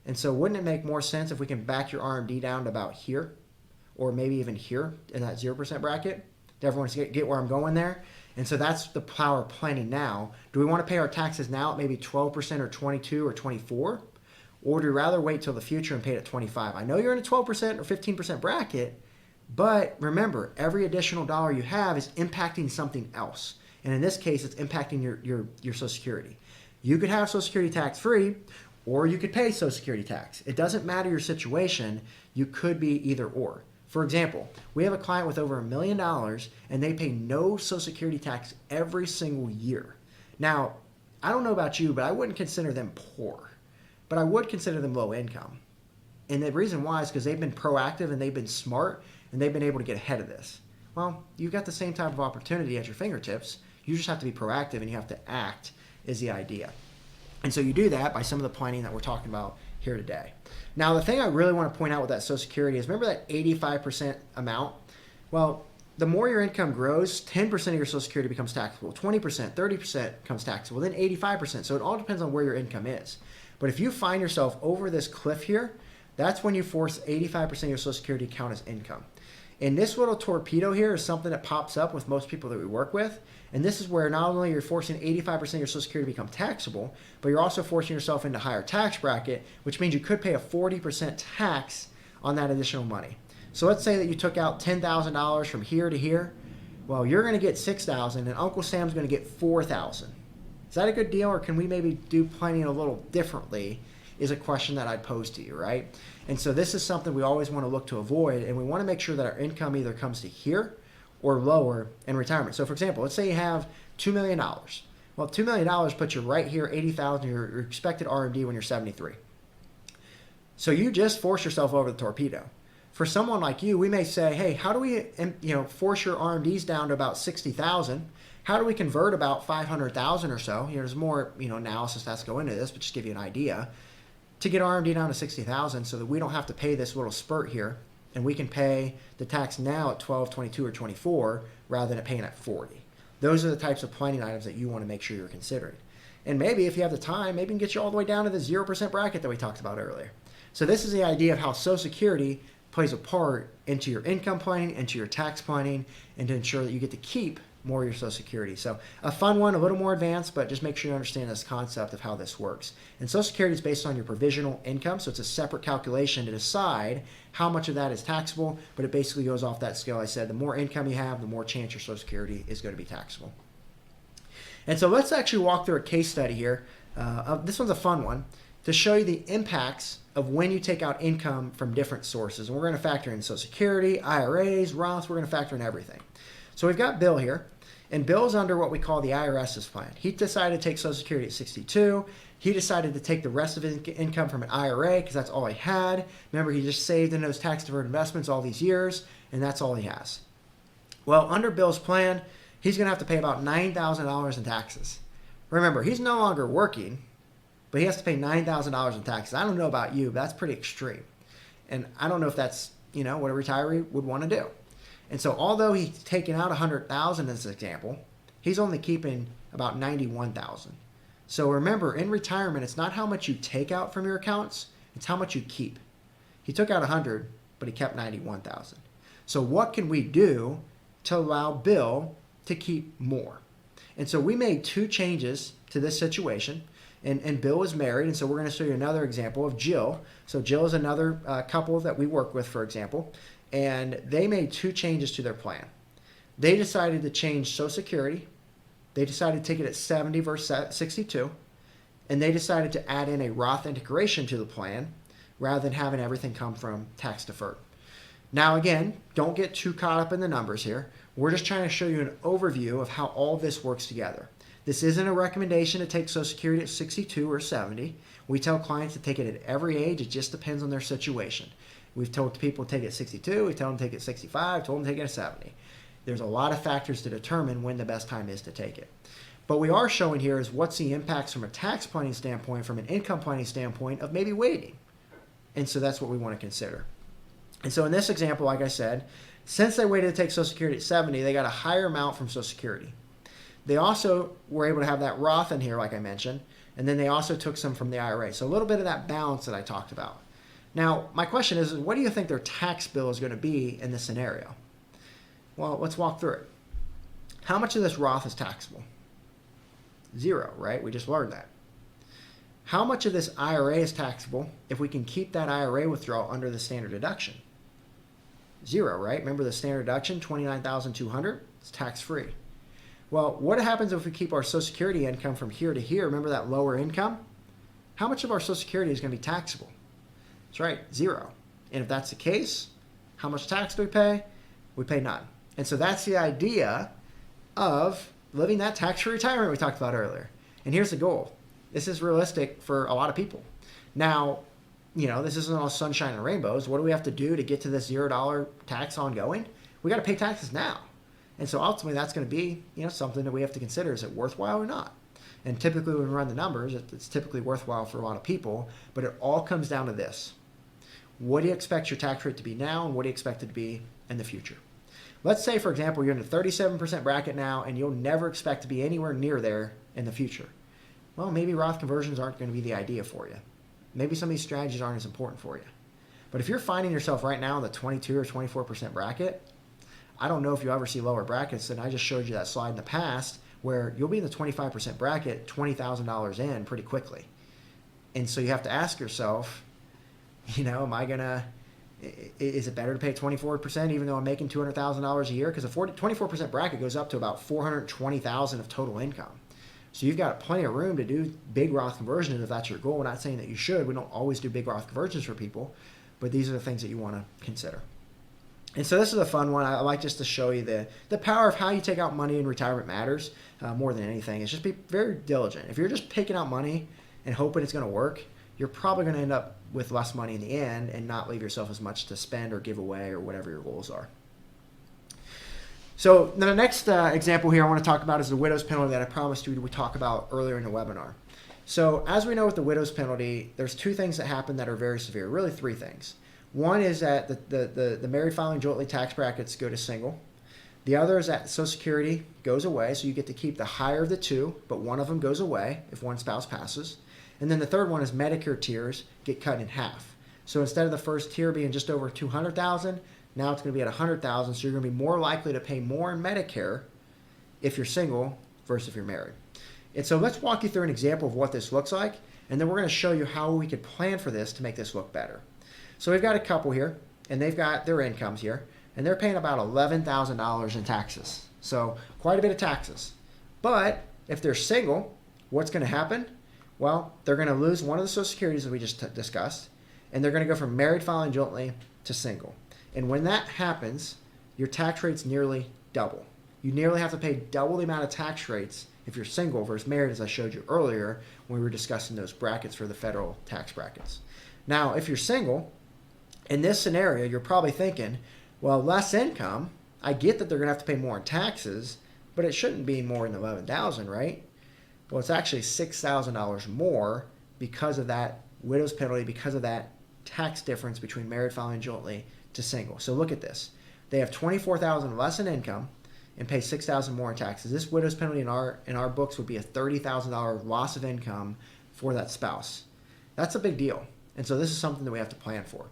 And so wouldn't it make more sense if we can back your RMD down to about here or maybe even here in that 0% bracket? Does everyone get where I'm going there? And so that's the power of planning now. Do we want to pay our taxes now at maybe 12% or 22 or 24? Or do we rather wait till the future and pay it at 25? I know you're in a 12% or 15% bracket, but remember, every additional dollar you have is impacting something else. And in this case, it's impacting your Social Security. You could have Social Security tax-free, or you could pay Social Security tax. It doesn't matter your situation. You could be either or. For example, we have a client with over $1 million, and they pay no Social Security tax every single year. Now, I don't know about you, but I wouldn't consider them poor. But I would consider them low income. And the reason why is because they've been proactive and they've been smart and they've been able to get ahead of this. Well, you've got the same type of opportunity at your fingertips. You just have to be proactive and you have to act is the idea. And so you do that by some of the planning that we're talking about here today. Now, the thing I really want to point out with that Social Security is remember that 85% amount? Well, the more your income grows, 10% of your Social Security becomes taxable, 20%, 30% becomes taxable, then 85%. So it all depends on where your income is. But if you find yourself over this cliff here, that's when you force 85% of your Social Security count as income. And this little torpedo here is something that pops up with most people that we work with. And this is where not only you're forcing 85% of your Social Security to become taxable, but you're also forcing yourself into a higher tax bracket, which means you could pay a 40% tax on that additional money. So let's say that you took out $10,000 from here to here. Well, you're going to get $6,000 and Uncle Sam's going to get $4,000. Is that a good deal, or can we maybe do planning a little differently is a question that I'd pose to you, right? And so this is something we always want to look to avoid, and we want to make sure that our income either comes to here or lower in retirement. So for example, let's say you have $2 million. Well, $2 million puts you right here, $80,000, your expected RMD when you're 73. So you just force yourself over the torpedo. For someone like you, we may say, hey, how do we force your RMDs down to about 60,000? How do we convert about 500,000 or so? There's more analysis that has to go into this, but just give you an idea. To get RMD down to 60,000 so that we don't have to pay this little spurt here, and we can pay the tax now at 12, 22, or 24 rather than paying at 40. Those are the types of planning items that you want to make sure you're considering. And maybe if you have the time, maybe we can get you all the way down to the 0% bracket that we talked about earlier. So this is the idea of how Social Security plays a part into your income planning, into your tax planning, and to ensure that you get to keep more of your Social Security. So a fun one, a little more advanced, but just make sure you understand this concept of how this works. And Social Security is based on your provisional income, so it's a separate calculation to decide how much of that is taxable, but it basically goes off that scale I said. The more income you have, the more chance your Social Security is going to be taxable. And so let's actually walk through a case study here. This one's a fun one to show you the impacts of when you take out income from different sources. And we're going to factor in Social Security, IRAs, Roth, we're going to factor in everything. So we've got Bill here. And Bill's under what we call the IRS's plan. He decided to take Social Security at 62. He decided to take the rest of his income from an IRA because that's all he had. Remember, he just saved in those tax-deferred investments all these years, and that's all he has. Well, under Bill's plan, he's going to have to pay about $9,000 in taxes. Remember, he's no longer working, but he has to pay $9,000 in taxes. I don't know about you, but that's pretty extreme. And I don't know if that's, what a retiree would want to do. And so although he's taking out $100,000 in this example, he's only keeping about $91,000. So remember, in retirement, it's not how much you take out from your accounts, it's how much you keep. He took out $100,000, but he kept $91,000. So what can we do to allow Bill to keep more? And so we made two changes to this situation. And Bill is married, and so we're going to show you another example of Jill. So Jill is another couple that we work with, for example, and they made two changes to their plan. They decided to change Social Security. They decided to take it at 70 versus 62, and they decided to add in a Roth integration to the plan rather than having everything come from tax deferred. Now, again, don't get too caught up in the numbers here. We're just trying to show you an overview of how all this works together. This isn't a recommendation to take Social Security at 62 or 70. We tell clients to take it at every age. It just depends on their situation. We've told people to take it at 62. We tell them to take it at 65. Told them to take it at 70. There's a lot of factors to determine when the best time is to take it. But we are showing here is what's the impacts from a tax planning standpoint, from an income planning standpoint of maybe waiting. And so that's what we want to consider. And so in this example, like I said, since they waited to take Social Security at 70, they got a higher amount from Social Security. They also were able to have that Roth in here, like I mentioned, and then they also took some from the IRA. So a little bit of that balance that I talked about. Now, my question is, what do you think their tax bill is going to be in this scenario? Well, let's walk through it. How much of this Roth is taxable? 0, right? We just learned that. How much of this IRA is taxable if we can keep that IRA withdrawal under the standard deduction? 0, right? Remember the standard deduction, $29,200? It's tax-free. Well, what happens if we keep our Social Security income from here to here? Remember that lower income? How much of our Social Security is going to be taxable? That's right, 0. And if that's the case, how much tax do we pay? We pay none. And so that's the idea of living that tax-free retirement we talked about earlier. And here's the goal. This is realistic for a lot of people. Now, this isn't all sunshine and rainbows. What do we have to do to get to this $0 tax ongoing? We got to pay taxes now. And so ultimately that's going to be, something that we have to consider. Is it worthwhile or not? And typically when we run the numbers, it's typically worthwhile for a lot of people, but it all comes down to this. What do you expect your tax rate to be now, and what do you expect it to be in the future? Let's say, for example, you're in a 37% bracket now, and you'll never expect to be anywhere near there in the future. Well, maybe Roth conversions aren't going to be the idea for you. Maybe some of these strategies aren't as important for you. But if you're finding yourself right now in the 22 or 24% bracket, I don't know if you ever see lower brackets, and I just showed you that slide in the past where you'll be in the 25% bracket, $20,000 in pretty quickly. And so you have to ask yourself, is it better to pay 24% even though I'm making $200,000 a year? Because a 24% bracket goes up to about $420,000 of total income. So you've got plenty of room to do big Roth conversions if that's your goal. We're not saying that you should. We don't always do big Roth conversions for people, but these are the things that you want to consider. And so this is a fun one. I like just to show you the power of how you take out money in retirement matters more than anything. It's just be very diligent. If you're just picking out money and hoping it's going to work, you're probably going to end up with less money in the end and not leave yourself as much to spend or give away or whatever your goals are. So the next example here I want to talk about is the widow's penalty that I promised you we talk about earlier in the webinar. So as we know with the widow's penalty, there's two things that happen that are very severe, really three things. One is that the married filing jointly tax brackets go to single. The other is that Social Security goes away, so you get to keep the higher of the two, but one of them goes away if one spouse passes. And then the third one is Medicare tiers get cut in half. So instead of the first tier being just over $200,000, now it's going to be at $100,000, so you're going to be more likely to pay more in Medicare if you're single versus if you're married. And so let's walk you through an example of what this looks like, and then we're going to show you how we could plan for this to make this look better. So we've got a couple here, and they've got their incomes here, and they're paying about $11,000 in taxes. So quite a bit of taxes. But if they're single, what's going to happen? Well, they're going to lose one of the Social Securities that we just discussed, and they're going to go from married filing jointly to single. And when that happens, your tax rate's nearly double. You nearly have to pay double the amount of tax rates if you're single versus married, as I showed you earlier when we were discussing those brackets for the federal tax brackets. Now, if you're single, in this scenario, you're probably thinking, well, less income, I get that they're going to have to pay more in taxes, but it shouldn't be more than $11,000, right? Well, it's actually $6,000 more because of that widow's penalty, because of that tax difference between married filing jointly to single. So look at this. They have $24,000 less in income and pay $6,000 more in taxes. This widow's penalty in our books would be a $30,000 loss of income for that spouse. That's a big deal. And so this is something that we have to plan for.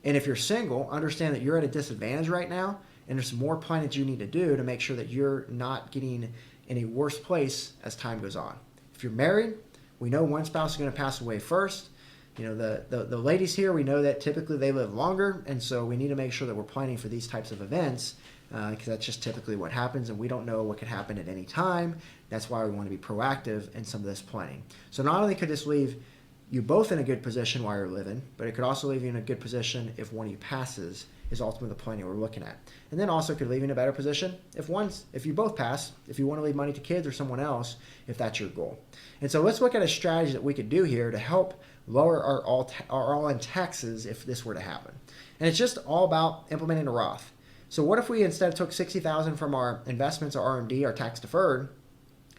And if you're single, understand that you're at a disadvantage right now, and there's some more planning that you need to do to make sure that you're not getting in a worse place as time goes on. If you're married, we know one spouse is going to pass away first. You know, the ladies here, we know that typically they live longer, and so we need to make sure that we're planning for these types of events because that's just typically what happens, and we don't know what could happen at any time. That's why we want to be proactive in some of this planning. So not only could this leave you both in a good position while you're living, but it could also leave you in a good position if one of you passes, is ultimately the planning we're looking at. And then also could leave you in a better position if you both pass, if you want to leave money to kids or someone else, if that's your goal. And so let's look at a strategy that we could do here to help lower our all-in taxes if this were to happen. And it's just all about implementing a Roth. So what if we instead took $60,000 from our investments, our RMD, our tax deferred,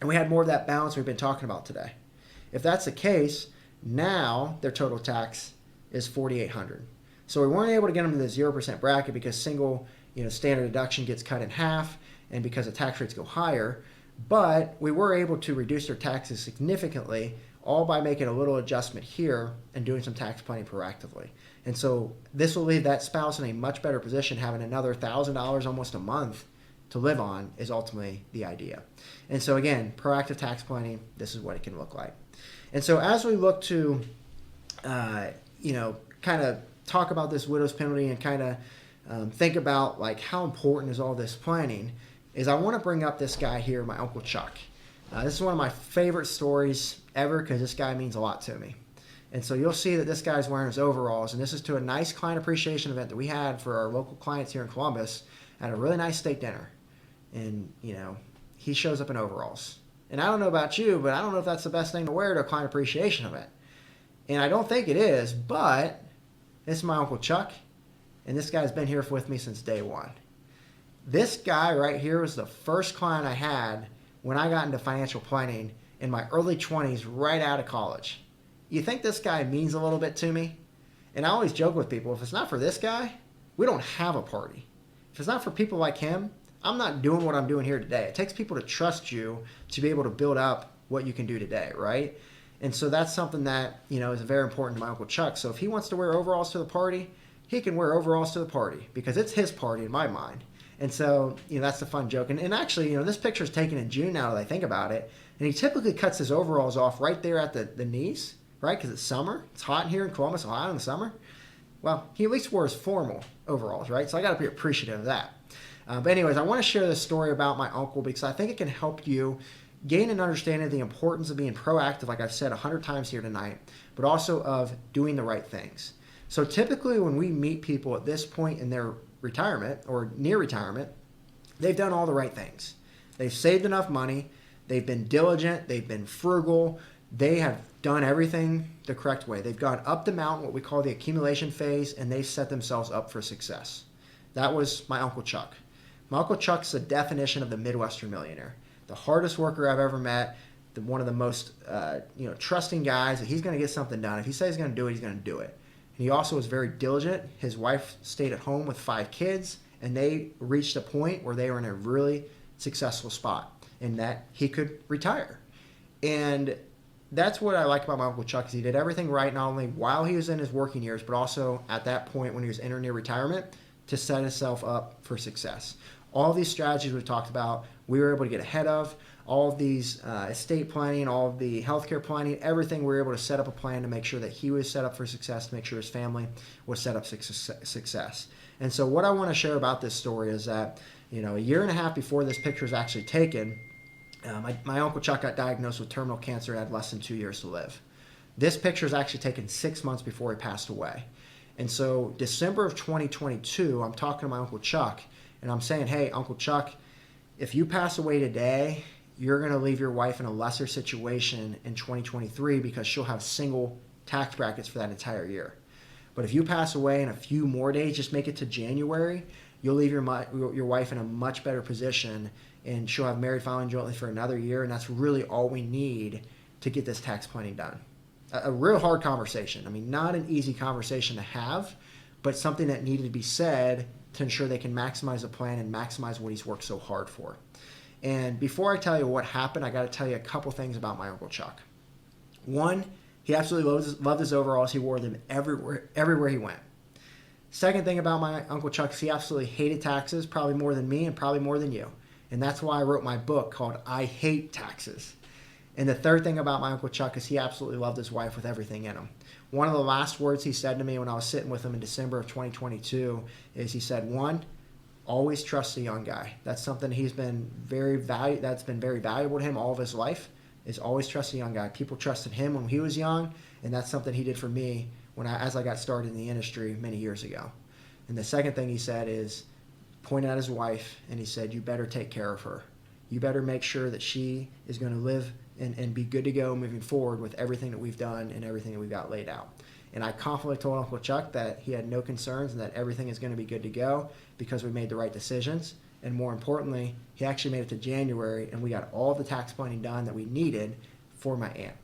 and we had more of that balance we've been talking about today? If that's the case, now their total tax is $4,800. So we weren't able to get them to the 0% bracket because single, standard deduction gets cut in half, and because the tax rates go higher. But we were able to reduce their taxes significantly, all by making a little adjustment here and doing some tax planning proactively. And so this will leave that spouse in a much better position. Having another $1,000 almost a month to live on is ultimately the idea. And so again, proactive tax planning, this is what it can look like. And so as we look to, kind of talk about this widow's penalty and kind of think about like how important is all this planning, is I want to bring up this guy here, my Uncle Chuck. This is one of my favorite stories ever because this guy means a lot to me. And so you'll see that this guy's wearing his overalls, and this is to a nice client appreciation event that we had for our local clients here in Columbus at a really nice steak dinner. And, he shows up in overalls. And I don't know about you, but I don't know if that's the best thing to wear to a client appreciation event. And I don't think it is, but this is my Uncle Chuck, and this guy's been here with me since day one. This guy right here was the first client I had when I got into financial planning in my early 20s, right out of college. You think this guy means a little bit to me? And I always joke with people, if it's not for this guy, we don't have a party. If it's not for people like him, I'm not doing what I'm doing here today. It takes people to trust you to be able to build up what you can do today, right? And so that's something that, is very important to my Uncle Chuck. So if he wants to wear overalls to the party, he can wear overalls to the party because it's his party in my mind. And so, that's the fun joke. And actually, this picture is taken in June now that I think about it. And he typically cuts his overalls off right there at the knees, right? Because it's summer. It's hot in here in Columbus, Ohio in the summer. Well, he at least wears formal overalls, right? So I got to be appreciative of that. But anyways, I want to share this story about my uncle because I think it can help you gain an understanding of the importance of being proactive, like I've said 100 times here tonight, but also of doing the right things. So typically when we meet people at this point in their retirement or near retirement, they've done all the right things. They've saved enough money. They've been diligent. They've been frugal. They have done everything the correct way. They've gone up the mountain, what we call the accumulation phase, and they've set themselves up for success. That was my Uncle Chuck. My Uncle Chuck's the definition of the Midwestern millionaire. The hardest worker I've ever met, one of the most trusting guys that he's going to get something done. If he says he's going to do it, he's going to do it. And he also was very diligent. His wife stayed at home with 5 kids, and they reached a point where they were in a really successful spot in that he could retire. And that's what I like about my Uncle Chuck is he did everything right, not only while he was in his working years, but also at that point when he was entering near retirement to set himself up for success. All these strategies we've talked about, we were able to get ahead of. All of these estate planning, all of the healthcare planning, everything, we were able to set up a plan to make sure that he was set up for success, to make sure his family was set up for success. And so what I want to share about this story is that, a year and a half before this picture was actually taken, my Uncle Chuck got diagnosed with terminal cancer and had less than 2 years to live. This picture is actually taken 6 months before he passed away. And so December of 2022, I'm talking to my Uncle Chuck, and I'm saying, hey, Uncle Chuck, if you pass away today, you're going to leave your wife in a lesser situation in 2023 because she'll have single tax brackets for that entire year. But if you pass away in a few more days, just make it to January, you'll leave your wife in a much better position, and she'll have married filing jointly for another year, and that's really all we need to get this tax planning done. a real hard conversation. I mean, not an easy conversation to have, but something that needed to be said to ensure they can maximize the plan and maximize what he's worked so hard for. And before I tell you what happened, I got to tell you a couple things about my Uncle Chuck. One, he absolutely loved his overalls. He wore them everywhere he went. Second thing about my Uncle Chuck is he absolutely hated taxes, probably more than me and probably more than you. And that's why I wrote my book called I Hate Taxes. And the third thing about my Uncle Chuck is he absolutely loved his wife with everything in him. One of the last words he said to me when I was sitting with him in December of 2022 is he said, one, always trust the young guy. That's something that's been very valuable to him all of his life, is always trust the young guy. People trusted him when he was young, and that's something he did for me as I got started in the industry many years ago. And the second thing he said is, pointed at his wife, and he said, you better take care of her. You better make sure that she is going to live and be good to go moving forward with everything that we've done and everything that we've got laid out. And I confidently told Uncle Chuck that he had no concerns and that everything is going to be good to go because we made the right decisions. And more importantly, he actually made it to January and we got all the tax planning done that we needed for my aunt.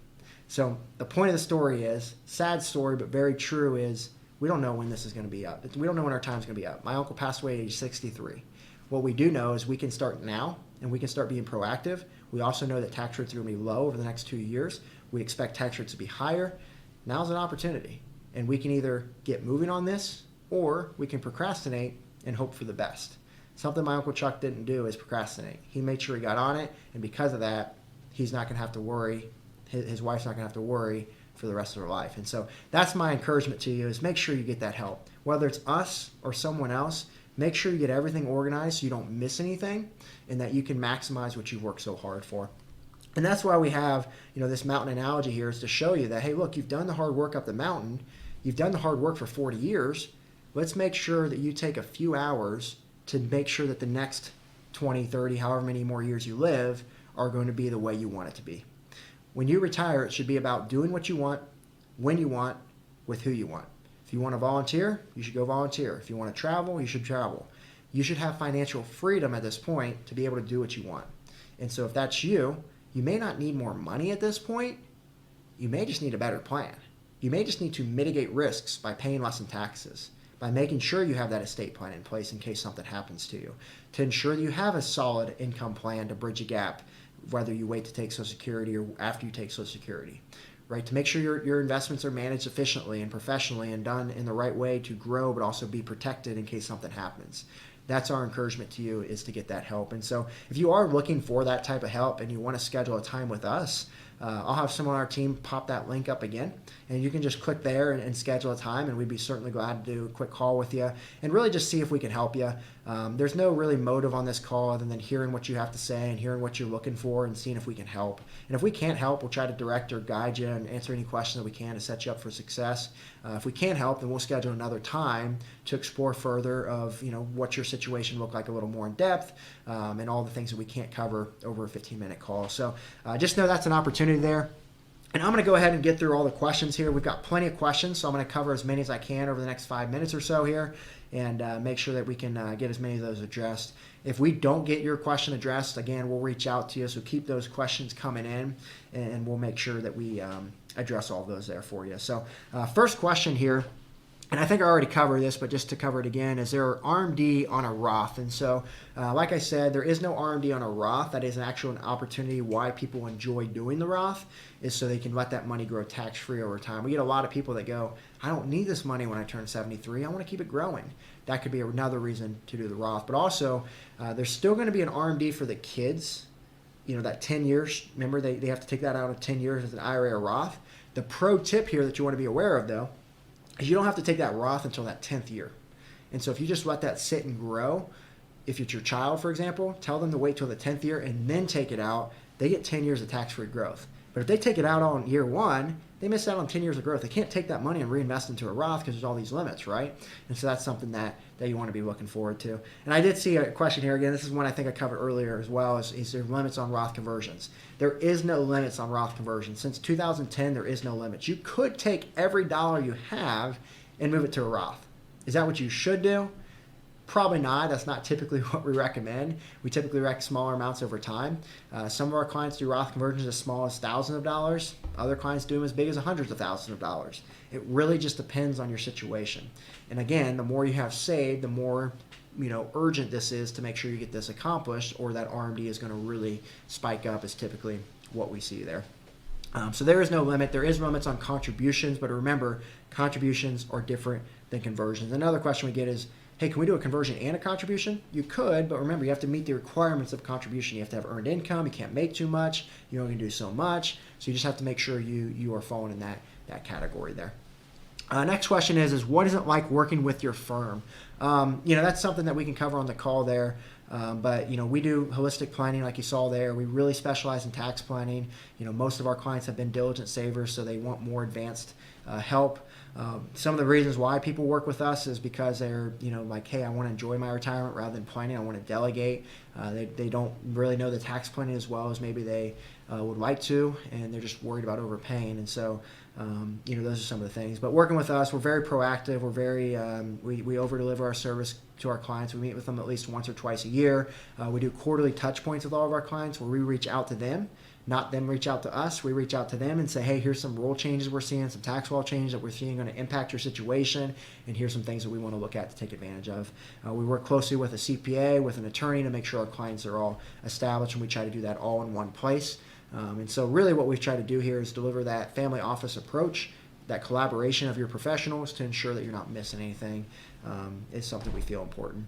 So the point of the story is, sad story but very true, is we don't know when this is going to be up. We don't know when our time's going to be up. My uncle passed away at age 63. What we do know is we can start now and we can start being proactive. We also know that tax rates are going to be low over the next 2 years. We expect tax rates to be higher. Now's an opportunity. And we can either get moving on this or we can procrastinate and hope for the best. Something my Uncle Chuck didn't do is procrastinate. He made sure he got on it, and because of that, he's not going to have to worry. His wife's not going to have to worry for the rest of her life. And so that's my encouragement to you, is make sure you get that help. Whether it's us or someone else, make sure you get everything organized so you don't miss anything and that you can maximize what you've worked so hard for. And that's why we have, this mountain analogy here, is to show you that, hey, look, you've done the hard work up the mountain. You've done the hard work for 40 years. Let's make sure that you take a few hours to make sure that the next 20, 30, however many more years you live are going to be the way you want it to be. When you retire, it should be about doing what you want, when you want, with who you want. If you want to volunteer, you should go volunteer. If you want to travel, you should travel. You should have financial freedom at this point to be able to do what you want. And so if that's you, you may not need more money at this point. You may just need a better plan. You may just need to mitigate risks by paying less in taxes, by making sure you have that estate plan in place in case something happens to you, to ensure that you have a solid income plan to bridge a gap, whether you wait to take Social Security or after you take Social Security, right? To make sure your investments are managed efficiently and professionally and done in the right way to grow but also be protected in case something happens. That's our encouragement to you, is to get that help. And so if you are looking for that type of help and you want to schedule a time with us, I'll have someone on our team pop that link up again, and you can just click there and schedule a time, and we'd be certainly glad to do a quick call with you and really just see if we can help you. There's no really motive on this call other than hearing what you have to say and hearing what you're looking for and seeing if we can help. And if we can't help, we'll try to direct or guide you and answer any questions that we can to set you up for success. If we can't help, then we'll schedule another time to explore further of what your situation looked like a little more in depth, and all the things that we can't cover over a 15-minute call. So just know that's an opportunity there. And I'm going to go ahead and get through all the questions here. We've got plenty of questions, so I'm going to cover as many as I can over the next 5 minutes or so here and make sure that we can get as many of those addressed. If we don't get your question addressed, again, we'll reach out to you, so keep those questions coming in, and we'll make sure that we address all of those there for you. So first question here, and I think I already covered this, but just to cover it again, is there RMD on a Roth? And so, like I said, there is no RMD on a Roth. That is an opportunity why people enjoy doing the Roth, is so they can let that money grow tax-free over time. We get a lot of people that go, I don't need this money when I turn 73. I want to keep it growing. That could be another reason to do the Roth. But also, there's still going to be an RMD for the kids. That 10 years, remember, they have to take that out of 10 years as an IRA or Roth. The pro tip here that you want to be aware of, though, is you don't have to take that Roth until that 10th year. And so if you just let that sit and grow, if it's your child, for example, tell them to wait till the 10th year and then take it out. They get 10 years of tax-free growth. But if they take it out on year one, they miss out on 10 years of growth. They can't take that money and reinvest into a Roth because there's all these limits, right? And so that's something that you want to be looking forward to. And I did see a question here again. This is one I think I covered earlier as well, is there limits on Roth conversions? There is no limits on Roth conversions. Since 2010, there is no limits. You could take every dollar you have and move it to a Roth. Is that what you should do? Probably not. That's not typically what we recommend. We typically recommend smaller amounts over time. Some of our clients do Roth conversions as small as thousands of dollars. Other clients do them as big as hundreds of thousands of dollars. It really just depends on your situation. And again, the more you have saved, the more urgent this is to make sure you get this accomplished, or that RMD is going to really spike up, is typically what we see there. So there is no limit. There is limits on contributions, but remember, contributions are different than conversions. Another question we get is, hey, can we do a conversion and a contribution? You could, but remember, you have to meet the requirements of contribution. You have to have earned income. You can't make too much. You only can do so much. So you just have to make sure you are falling in that category there. Next question is what is it like working with your firm? That's something that we can cover on the call there. But we do holistic planning like you saw there. We really specialize in tax planning. Most of our clients have been diligent savers, so they want more advanced help. Some of the reasons why people work with us is because they're, like, hey, I want to enjoy my retirement rather than planning. I want to delegate. They don't really know the tax planning as well as maybe they would like to, and they're just worried about overpaying. And so, those are some of the things. But working with us, we're very proactive. We're very, we over-deliver our service to our clients. We meet with them at least once or twice a year. We do quarterly touch points with all of our clients where we reach out to them, not them reach out to us. We reach out to them and say, hey, here's some rule changes we're seeing, some tax law changes that we're seeing going to impact your situation, and here's some things that we want to look at to take advantage of. We work closely with a CPA, with an attorney, to make sure our clients are all established, and we try to do that all in one place. And so really what we've tried to do here is deliver that family office approach, that collaboration of your professionals to ensure that you're not missing anything is something we feel important.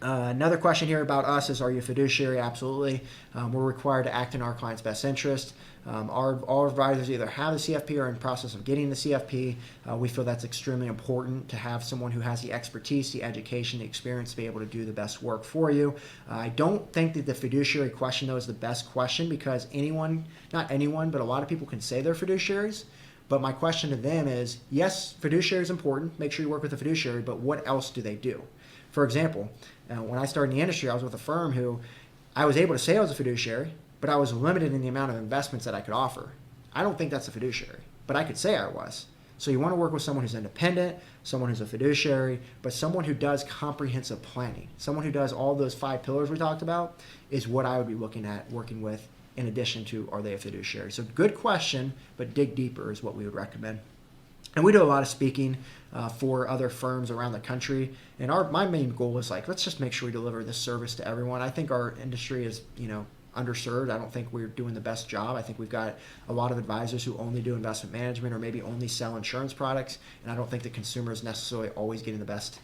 Another question here about us is, are you a fiduciary? Absolutely. We're required to act in our client's best interest. Our advisors either have the CFP or are in the process of getting the CFP. We feel that's extremely important to have someone who has the expertise, the education, the experience to be able to do the best work for you. I don't think that the fiduciary question, though, is the best question, because not anyone, but a lot of people can say they're fiduciaries. But my question to them is, yes, fiduciary is important. Make sure you work with a fiduciary, but what else do they do? For example, when I started in the industry, I was with a firm who I was able to say I was a fiduciary, but I was limited in the amount of investments that I could offer. I don't think that's a fiduciary, but I could say I was. So you want to work with someone who's independent, someone who's a fiduciary, but someone who does comprehensive planning. Someone who does all those 5 pillars we talked about is what I would be looking at working with, in addition to, are they a fiduciary? So good question, but dig deeper is what we would recommend. And we do a lot of speaking for other firms around the country. And my main goal is, let's just make sure we deliver this service to everyone. I think our industry is, underserved. I don't think we're doing the best job. I think we've got a lot of advisors who only do investment management or maybe only sell insurance products. And I don't think the consumer is necessarily always getting the best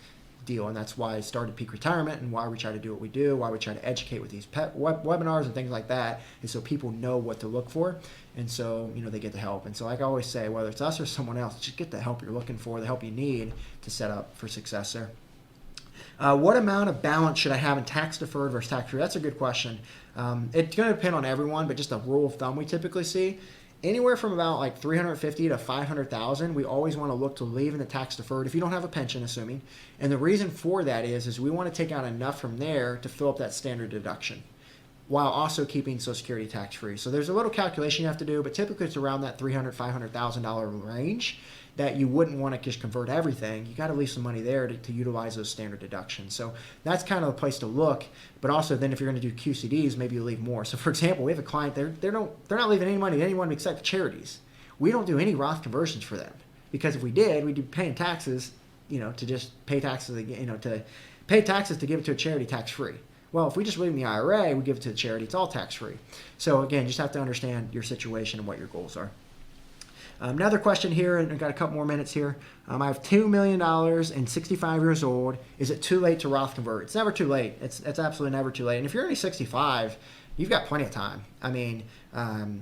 deal. And that's why I started Peak Retirement, and why we try to do what we do, why we try to educate with these webinars and things like that, is so people know what to look for, and so they get the help. And so, like I always say, whether it's us or someone else, just get the help you're looking for, the help you need to set up for success there. What amount of balance should I have in tax deferred versus tax free? That's a good question. It's going to depend on everyone, but just a rule of thumb we typically see, anywhere from about $350,000 to $500,000, we always want to look to leave in the tax deferred if you don't have a pension, assuming. And the reason for that is we want to take out enough from there to fill up that standard deduction, while also keeping Social Security tax free. So there's a little calculation you have to do, but typically it's around that $300,000, $500,000 range that you wouldn't want to just convert everything. You got to leave some money there to utilize those standard deductions. So that's kind of the place to look. But also then if you're going to do QCDs, maybe you leave more. So for example, we have a client, they're not leaving any money to anyone except charities. We don't do any Roth conversions for them, because if we did, we'd be paying taxes, to just pay taxes, to pay taxes to give it to a charity tax free. Well, if we just leave in the IRA, we give it to the charity, it's all tax free. So again, just have to understand your situation and what your goals are. Another question here, and I've got a couple more minutes here. I have $2 million and 65 years old. Is it too late to Roth convert? It's never too late. It's absolutely never too late. And if you're only 65, you've got plenty of time. I mean,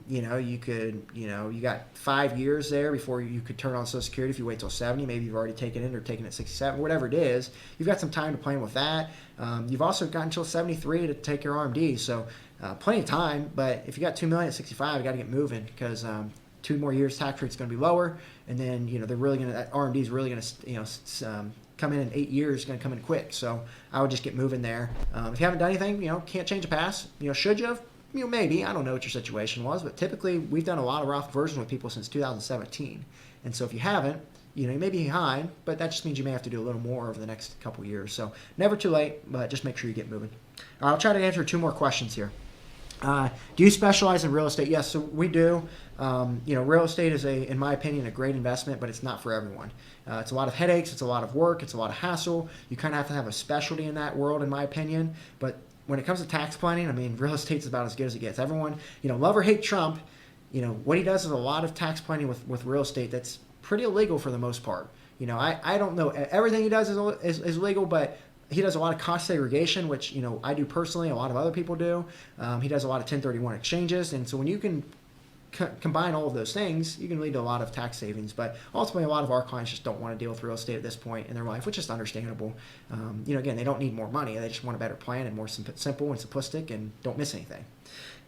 you could, you got 5 years there before you could turn on Social Security. If you wait till 70, maybe you've already taken it or taken it at 67, whatever it is. You've got some time to plan with that. You've also got until 73 to take your RMDs. So plenty of time. But if you got $2 million at 65, you got to get moving, because 2 more years tax rate's going to be lower, and then they're really going to, that RMD is really going to come in 8 years, it's going to come in quick. So I would just get moving there. If you haven't done anything, can't change a past. Should you have? Maybe. I don't know what your situation was, but typically we've done a lot of Roth conversions with people since 2017. And so if you haven't, you may be behind, but that just means you may have to do a little more over the next couple years. So never too late, but just make sure you get moving. I'll try to answer 2 more questions here. Do you specialize in real estate? Yes, so we do. Real estate is, in my opinion, a great investment, but it's not for everyone. It's a lot of headaches, it's a lot of work, it's a lot of hassle. You kind of have to have a specialty in that world, in my opinion. But when it comes to tax planning, I mean, real estate's about as good as it gets. Everyone, love or hate Trump, what he does is a lot of tax planning with real estate that's pretty illegal for the most part. I don't know everything he does is legal, but he does a lot of cost segregation, which I do personally. A lot of other people do. He does a lot of 1031 exchanges, and so when you can combine all of those things, you can lead to a lot of tax savings. But ultimately, a lot of our clients just don't want to deal with real estate at this point in their life, which is understandable. Again, they don't need more money; they just want a better plan and more simple and simplistic, and don't miss anything.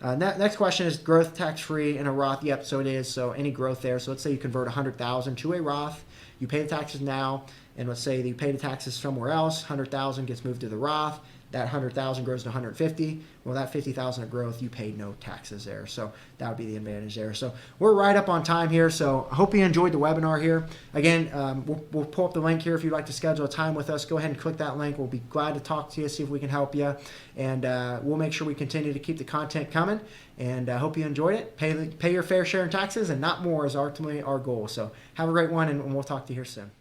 Next question is growth tax-free in a Roth. Yep, so it is. So any growth there. So let's say you convert $100,000 to a Roth. You pay the taxes now, and let's say you pay the taxes somewhere else. $100,000 gets moved to the Roth. That $100,000 grows to $150,000. Well, that $50,000 of growth, you paid no taxes there. So that would be the advantage there. So we're right up on time here. So I hope you enjoyed the webinar here. Again, we'll pull up the link here if you'd like to schedule a time with us. Go ahead and click that link. We'll be glad to talk to you, see if we can help you. And we'll make sure we continue to keep the content coming. And I hope you enjoyed it. Pay your fair share in taxes, and not more is ultimately our goal. So have a great one, and we'll talk to you here soon.